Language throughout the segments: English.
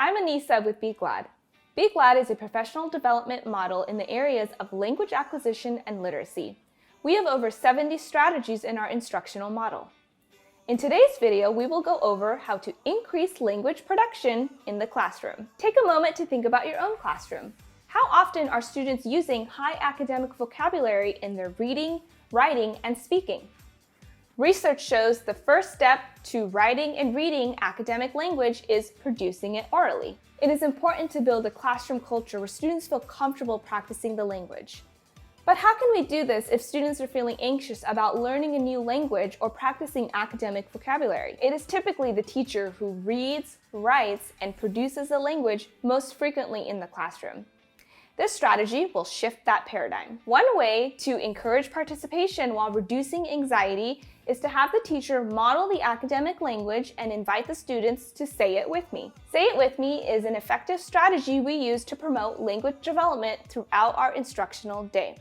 I'm Anissa with BeGlad. BeGlad is a professional development model in the areas of language acquisition and literacy. We have over 70 strategies in our instructional model. In today's video, we will go over how to increase language production in the classroom. Take a moment to think about your own classroom. How often are students using high academic vocabulary in their reading, writing, and speaking? Research shows the first step to writing and reading academic language is producing it orally. It is important to build a classroom culture where students feel comfortable practicing the language. But how can we do this if students are feeling anxious about learning a new language or practicing academic vocabulary? It is typically the teacher who reads, writes, and produces the language most frequently in the classroom. This strategy will shift that paradigm. One way to encourage participation while reducing anxiety is to have the teacher model the academic language and invite the students to say it with me. Say it with me is an effective strategy we use to promote language development throughout our instructional day.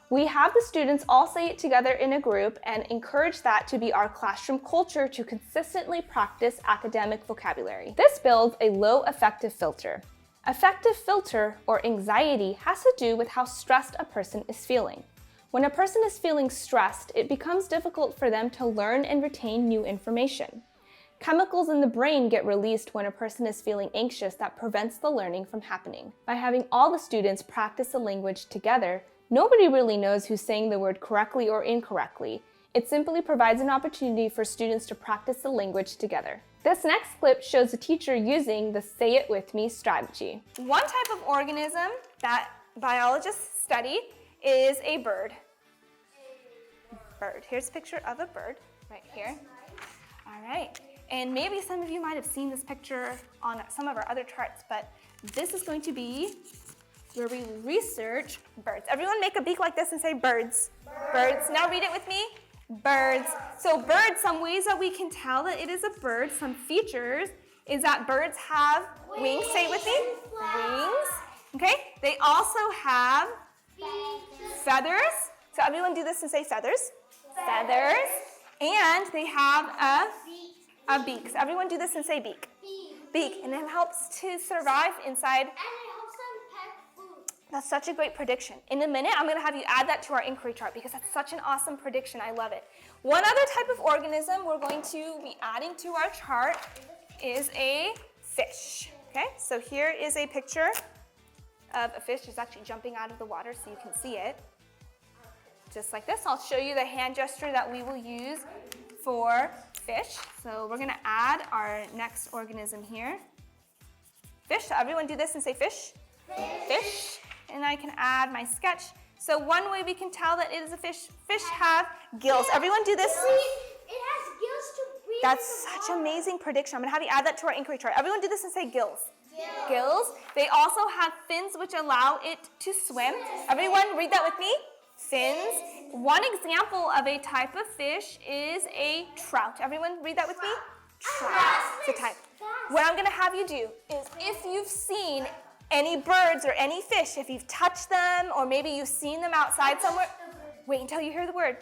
We have the students all say it together in a group and encourage that to be our classroom culture to consistently practice academic vocabulary. This builds a low affective filter. Affective filter or anxiety has to do with how stressed a person is feeling. When a person is feeling stressed, it becomes difficult for them to learn and retain new information. Chemicals in the brain get released when a person is feeling anxious that prevents the learning from happening. By having all the students practice the language together, nobody really knows who's saying the word correctly or incorrectly. It simply provides an opportunity for students to practice the language together. This next clip shows a teacher using the Say It With Me strategy. One type of organism that biologists study is a bird. Here's a picture of a bird right here. All right. And maybe some of you might have seen this picture on some of our other charts, but this is going to be where we research birds. Everyone make a beak like this and say birds. Birds. Now read it with me. Birds. So birds, some ways that we can tell that it is a bird, some features, is that birds have wings. Say it with me. Wings. Okay. They also have feathers. So everyone do this and say feathers. Feathers. And they have a beak. So everyone do this and say beak. Beak. And it helps to survive inside. That's such a great prediction. In a minute, I'm going to have you add that to our inquiry chart because that's such an awesome prediction. I love it. One other type of organism we're going to be adding to our chart is a fish. Okay, so here is a picture of a fish. It's actually jumping out of the water so you can see it. Just like this, I'll show you the hand gesture that we will use for fish. So we're going to add our next organism here. Fish. So everyone do this and say fish. Fish. And I can add my sketch. So one way we can tell that it is a fish, fish have gills. Everyone do this. It has gills to breathe. That's such an amazing prediction. I'm gonna have you add that to our inquiry chart. Everyone do this and say gills. Gills. They also have fins which allow it to swim. Everyone read that with me. Fins. One example of a type of fish is a trout. Everyone read that with me. Trout. It's a type. What I'm gonna have you do is if you've seen any birds or any fish, if you've touched them or maybe you've seen them outside somewhere, wait until you hear the word.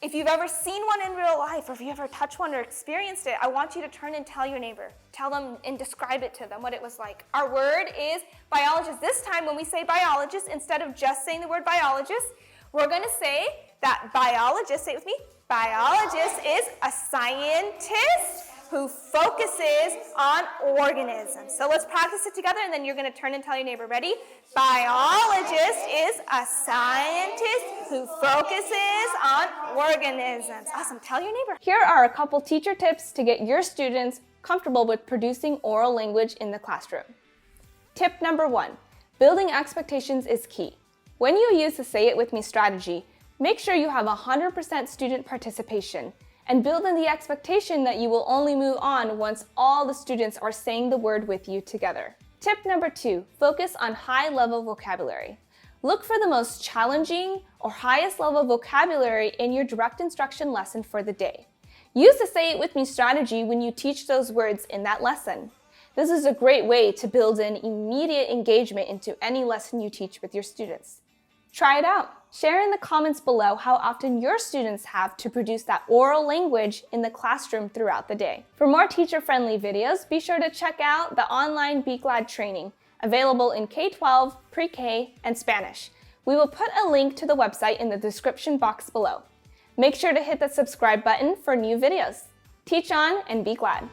If you've ever seen one in real life or if you ever touched one or experienced it, I want you to turn and tell your neighbor. Tell them and describe it to them what it was like. Our word is biologist. This time when we say biologist, instead of just saying the word biologist, we're going to say that biologist, say it with me, biologist is a scientist who focuses on organisms. So let's practice it together and then you're going to turn and tell your neighbor. Ready? Biologist is a scientist who focuses on organisms. Awesome. Tell your neighbor. Here are a couple teacher tips to get your students comfortable with producing oral language in the classroom. Tip number 1, building expectations is key. When you use the Say It With Me strategy, make sure you have 100% student participation and build in the expectation that you will only move on once all the students are saying the word with you together. Tip number 2, focus on high-level vocabulary. Look for the most challenging or highest level vocabulary in your direct instruction lesson for the day. Use the Say It With Me strategy when you teach those words in that lesson. This is a great way to build in immediate engagement into any lesson you teach with your students. Try it out. Share in the comments below how often your students have to produce that oral language in the classroom throughout the day. For more teacher-friendly videos, be sure to check out the online Be Glad training, available in K-12, Pre-K, and Spanish. We will put a link to the website in the description box below. Make sure to hit the subscribe button for new videos. Teach on and be glad.